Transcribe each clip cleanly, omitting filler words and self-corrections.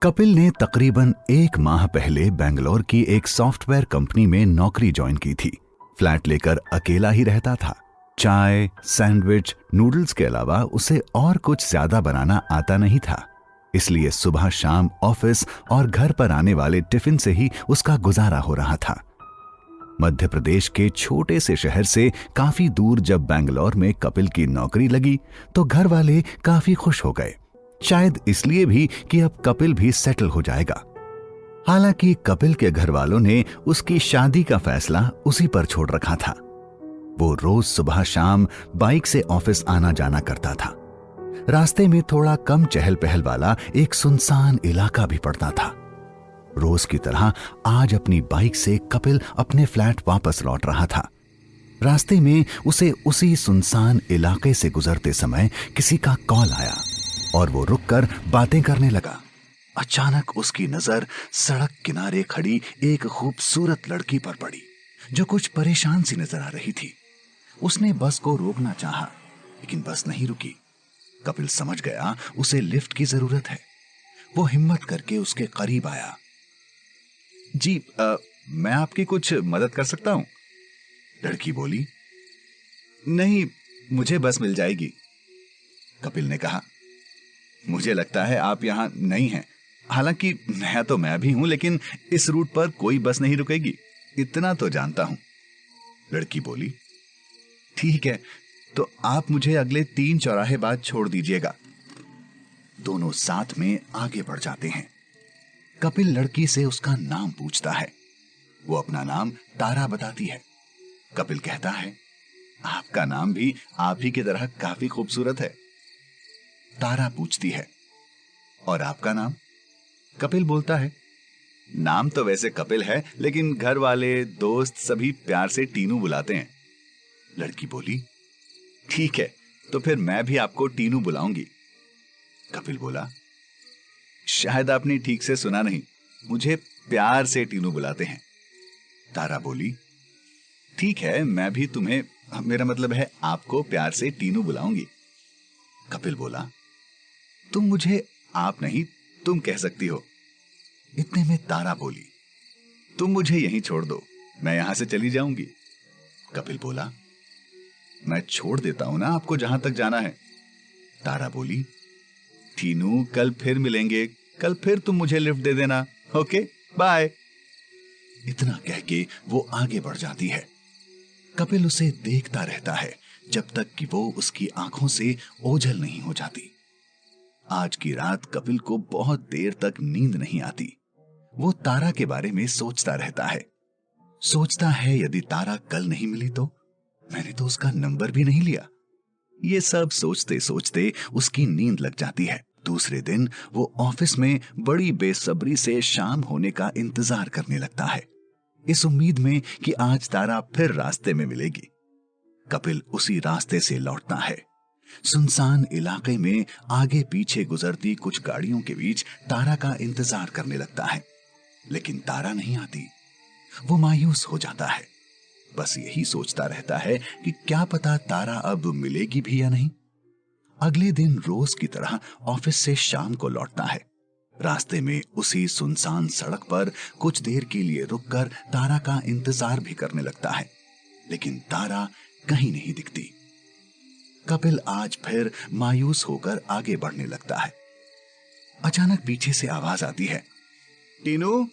कपिल ने तकरीबन 1 माह पहले बेंगलोर की एक सॉफ्टवेयर कंपनी में नौकरी ज्वाइन की थी। फ्लैट लेकर अकेला ही रहता था। चाय, सैंडविच, नूडल्स के अलावा उसे और कुछ ज्यादा बनाना आता नहीं था, इसलिए सुबह शाम ऑफिस और घर पर आने वाले टिफिन से ही उसका गुजारा हो रहा था। मध्य प्रदेश के छोटे से शहर से काफी दूर जब बेंगलोर में कपिल की नौकरी लगी तो घर वाले काफी खुश हो गए, शायद इसलिए भी कि अब कपिल भी सेटल हो जाएगा। हालांकि कपिल के घर वालों ने उसकी शादी का फैसला उसी पर छोड़ रखा था। वो रोज सुबह शाम बाइक से ऑफिस आना जाना करता था। रास्ते में थोड़ा कम चहल पहल वाला एक सुनसान इलाका भी पड़ता था। रोज की तरह आज अपनी बाइक से कपिल अपने फ्लैट वापस लौट रहा था। रास्ते में उसे उसी सुनसान इलाके से गुजरते समय किसी का कॉल आया और वो रुककर बातें करने लगा। अचानक उसकी नजर सड़क किनारे खड़ी एक खूबसूरत लड़की पर पड़ी, जो कुछ परेशान सी नजर आ रही थी। उसने बस को रोकना चाहा, लेकिन बस नहीं रुकी। कपिल समझ गया उसे लिफ्ट की जरूरत है। वो हिम्मत करके उसके करीब आया। जी, मैं आपकी कुछ मदद कर सकता हूं? लड़की बोली। नहीं, मुझे बस मिल जाएगी, कपिल ने कहा। मुझे लगता है आप यहां नई हैं। हालांकि नया तो मैं भी हूं, लेकिन इस रूट पर कोई बस नहीं रुकेगी, इतना तो जानता हूं, लड़की बोली। ठीक है, तो आप मुझे अगले 3 चौराहे बाद छोड़ दीजिएगा। दोनों साथ में आगे बढ़ जाते हैं। कपिल लड़की से उसका नाम पूछता है। वो अपना नाम तारा बताती है। कपिल कहता है, आपका नाम भी आप ही की तरह काफी खूबसूरत है। तारा पूछती है, और आपका नाम? कपिल बोलता है, नाम तो वैसे कपिल है, लेकिन घर वाले दोस्त सभी प्यार से टीनू बुलाते हैं। लड़की बोली, ठीक है, तो फिर मैं भी आपको टीनू बुलाऊंगी। कपिल बोला, शायद आपने ठीक से सुना नहीं, मुझे प्यार से टीनू बुलाते हैं। तारा बोली, ठीक है, मैं भी तुम्हें, मेरा मतलब है आपको प्यार से टीनू बुलाऊंगी। कपिल बोला, तुम मुझे आप नहीं तुम कह सकती हो। इतने में तारा बोली, तुम मुझे यहीं छोड़ दो, मैं यहां से चली जाऊंगी। कपिल बोला, मैं छोड़ देता हूं ना आपको जहां तक जाना है। तारा बोली, टीनू कल फिर मिलेंगे, कल फिर तुम मुझे लिफ्ट दे देना, ओके बाय। इतना कह के वो आगे बढ़ जाती है। कपिल उसे देखता रहता है जब तक कि वो उसकी आंखों से ओझल नहीं हो जाती। आज की रात कपिल को बहुत देर तक नींद नहीं आती। वो तारा के बारे में सोचता रहता है। सोचता है, यदि तारा कल नहीं मिली तो? मैंने तो उसका नंबर भी नहीं लिया। ये सब सोचते सोचते उसकी नींद लग जाती है। दूसरे दिन वो ऑफिस में बड़ी बेसब्री से शाम होने का इंतजार करने लगता है, इस उम्मीद में कि आज तारा फिर रास्ते में मिलेगी। कपिल उसी रास्ते से लौटता है। सुनसान इलाके में आगे पीछे गुजरती कुछ गाड़ियों के बीच तारा का इंतजार करने लगता है, लेकिन तारा नहीं आती। वो मायूस हो जाता है। बस यही सोचता रहता है कि क्या पता तारा अब मिलेगी भी या नहीं। अगले दिन रोज की तरह ऑफिस से शाम को लौटता है। रास्ते में उसी सुनसान सड़क पर कुछ देर के लिए रुककर तारा का इंतजार भी करने लगता है, लेकिन तारा कहीं नहीं दिखती। कपिल आज फिर मायूस होकर आगे बढ़ने लगता है। अचानक पीछे से आवाज आती है, टीनू,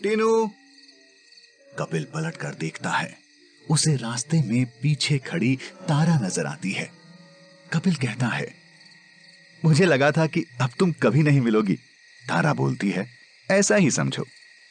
टीनू। कपिल पलट कर देखता है। उसे रास्ते में पीछे खड़ी तारा नजर आती है। कपिल कहता है, मुझे लगा था कि अब तुम कभी नहीं मिलोगी। तारा बोलती है, ऐसा ही समझो,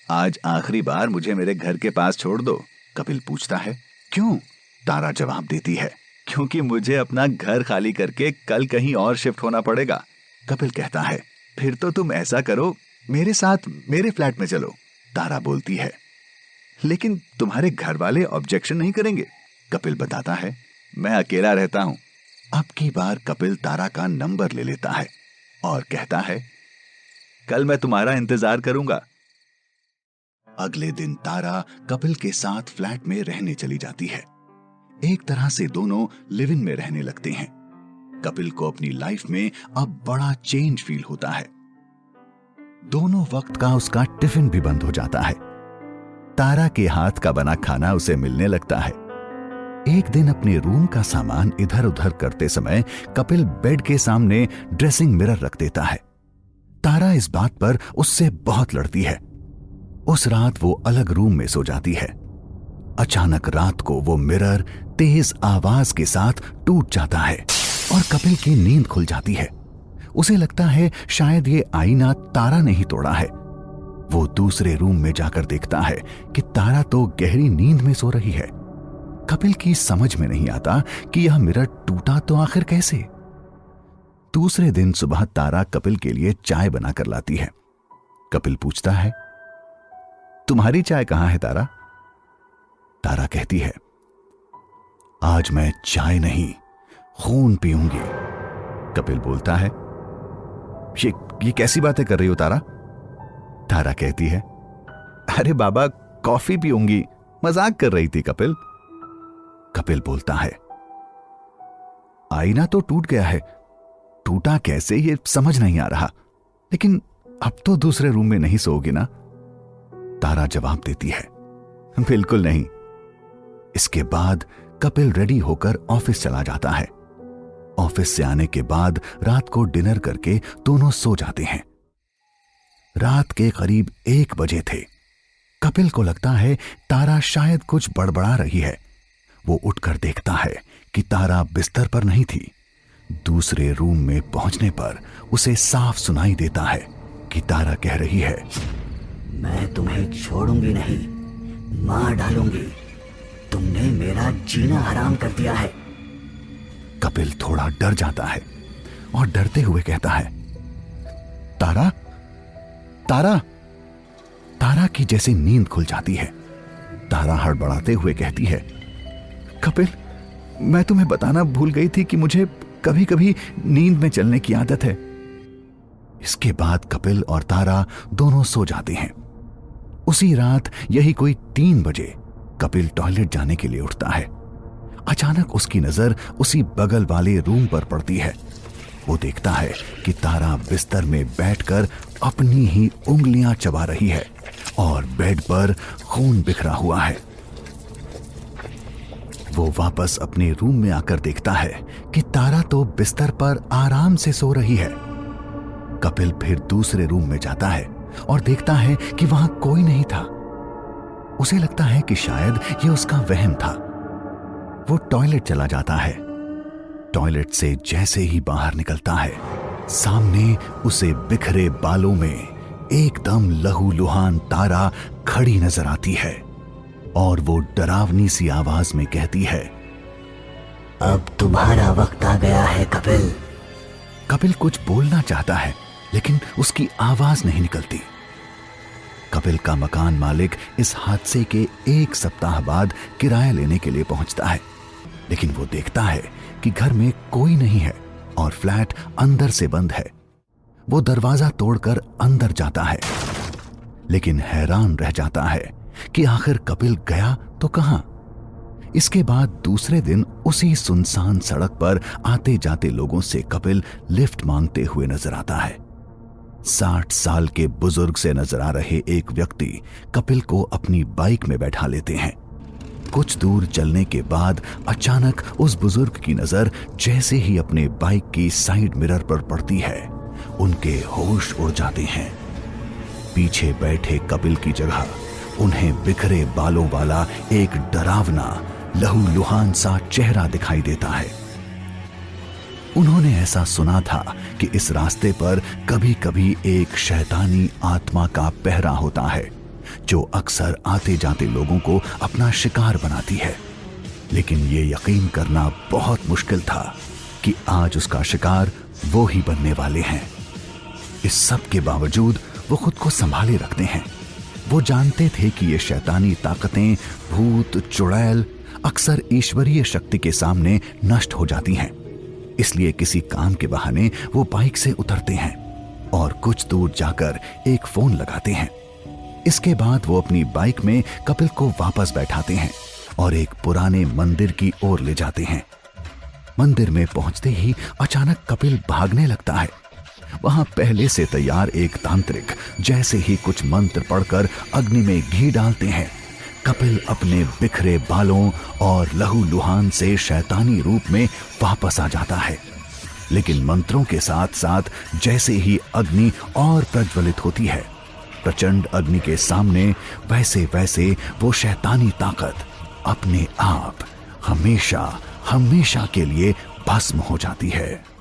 आज आखिरी बार मुझे मेरे घर के पास छोड़ दो। कपिल पूछता है, क्यों? तारा जवाब देती है, क्योंकि मुझे अपना घर खाली करके कल कहीं और शिफ्ट होना पड़ेगा। कपिल कहता है, फिर तो तुम ऐसा करो, मेरे साथ मेरे फ्लैट में चलो। तारा बोलती है, लेकिन तुम्हारे घर वाले ऑब्जेक्शन नहीं करेंगे। कपिल बताता है, मैं अकेला रहता हूं। अब की बार कपिल तारा का नंबर ले लेता है और कहता है, कल मैं तुम्हारा इंतजार करूंगा। अगले दिन तारा कपिल के साथ फ्लैट में रहने चली जाती है। एक तरह से दोनों लिव इन में रहने लगते हैं। कपिल को अपनी लाइफ में अब बड़ा चेंज फील होता है। दोनों वक्त का उसका टिफिन भी बंद हो जाता है। तारा के हाथ का बना खाना उसे मिलने लगता है। एक दिन अपने रूम का सामान इधर उधर करते समय कपिल बेड के सामने ड्रेसिंग मिरर रख देता है। तारा इस बात पर उससे बहुत लड़ती है। उस रात वो अलग रूम में सो जाती है। अचानक रात को वो मिरर तेज आवाज के साथ टूट जाता है और कपिल की नींद खुल जाती है। उसे लगता है शायद ये आईना तारा ने ही तोड़ा है। वो दूसरे रूम में जाकर देखता है कि तारा तो गहरी नींद में सो रही है। कपिल की समझ में नहीं आता कि यह मिरर टूटा तो आखिर कैसे। दूसरे दिन सुबह तारा कपिल के लिए चाय बनाकर लाती है। कपिल पूछता है, तुम्हारी चाय कहां है तारा? तारा कहती है, आज मैं चाय नहीं खून पीऊंगी। कपिल बोलता है, ये कैसी बातें कर रही हो तारा? तारा कहती है, अरे बाबा कॉफी पीऊंगी, मजाक कर रही थी कपिल। कपिल बोलता है, आईना तो टूट गया है, टूटा कैसे ये समझ नहीं आ रहा, लेकिन अब तो दूसरे रूम में नहीं सोओगी ना? तारा जवाब देती है, बिल्कुल नहीं। इसके बाद कपिल रेडी होकर ऑफिस चला जाता है। ऑफिस से आने के बाद रात को डिनर करके दोनों सो जाते हैं। रात के करीब 1 बजे थे। कपिल को लगता है तारा शायद कुछ बड़बड़ा रही है। वो उठकर देखता है कि तारा बिस्तर पर नहीं थी। दूसरे रूम में पहुंचने पर उसे साफ सुनाई देता है कि तारा कह रही है, मैं तुम्हें छोड़ूंगी नहीं, मार डालूंगी, तुमने मेरा जीना हराम कर दिया है। कपिल थोड़ा डर जाता है और डरते हुए कहता है, तारा तारा। तारा की जैसे नींद खुल जाती है। तारा हड़बड़ाते हुए कहती है, कपिल मैं तुम्हें बताना भूल गई थी कि मुझे कभी कभी नींद में चलने की आदत है। इसके बाद कपिल और तारा दोनों सो जाते हैं। उसी रात यही कोई 3 बजे कपिल टॉयलेट जाने के लिए उठता है। अचानक उसकी नजर उसी बगल वाले रूम पर पड़ती है। वो देखता है कि तारा बिस्तर में बैठकर अपनी ही उंगलियां चबा रही है और बेड पर खून बिखरा हुआ है। वो वापस अपने रूम में आकर देखता है कि तारा तो बिस्तर पर आराम से सो रही है। कपिल फिर दूसरे रूम में जाता है और देखता है कि वहां कोई नहीं था। उसे लगता है कि शायद ये उसका वहम था। वो टॉयलेट चला जाता है। टॉयलेट से जैसे ही बाहर निकलता है, सामने उसे बिखरे बालों में एकदम लहूलुहान तारा खड़ी नजर आती है और वो डरावनी सी आवाज में कहती है, अब तुम्हारा वक्त आ गया है कपिल। कपिल कुछ बोलना चाहता है लेकिन उसकी आवाज नहीं निकलती। कपिल का मकान मालिक इस हादसे के 1 सप्ताह बाद किराया लेने के लिए पहुंचता है, लेकिन वो देखता है कि घर में कोई नहीं है और फ्लैट अंदर से बंद है। वो दरवाजा तोड़कर अंदर जाता है, लेकिन हैरान रह जाता है कि आखिर कपिल गया तो कहां। इसके बाद दूसरे दिन उसी सुनसान सड़क पर आते जाते लोगों से कपिल लिफ्ट मांगते हुए नजर आता है। 60 साल के बुजुर्ग से नजर आ रहे एक व्यक्ति कपिल को अपनी बाइक में बैठा लेते हैं। कुछ दूर चलने के बाद अचानक उस बुजुर्ग की नजर जैसे ही अपने बाइक की साइड मिरर पर पड़ती है, उनके होश उड़ जाते हैं। पीछे बैठे कपिल की जगह उन्हें बिखरे बालों वाला एक डरावना लहूलुहान सा चेहरा दिखाई देता है। उन्होंने ऐसा सुना था कि इस रास्ते पर कभी कभी एक शैतानी आत्मा का पहरा होता है जो अक्सर आते जाते लोगों को अपना शिकार बनाती है, लेकिन ये यकीन करना बहुत मुश्किल था कि आज उसका शिकार वो ही बनने वाले हैं। इस सब के बावजूद वो खुद को संभाले रखते हैं। वो जानते थे कि ये शैतानी ताकतें, भूत, चुड़ैल अक्सर ईश्वरीय शक्ति के सामने नष्ट हो जाती हैं। इसलिए किसी काम के बहाने वो बाइक से उतरते हैं और कुछ दूर जाकर एक फोन लगाते हैं। इसके बाद वो अपनी बाइक में कपिल को वापस बैठाते हैं और एक पुराने मंदिर की ओर ले जाते हैं। मंदिर में पहुंचते ही अचानक कपिल भागने लगता है। वहां पहले से तैयार एक तांत्रिक जैसे ही कुछ मंत्र पढ़कर अग्नि में घी डालते हैं, कपिल अपने बिखरे बालों और लहूलुहान से शैतानी रूप में वापस आ जाता है। लेकिन मंत्रों के साथ साथ जैसे ही अग्नि और प्रज्वलित होती है, प्रचंड अग्नि के सामने वैसे वैसे वो शैतानी ताकत अपने आप हमेशा हमेशा के लिए भस्म हो जाती है।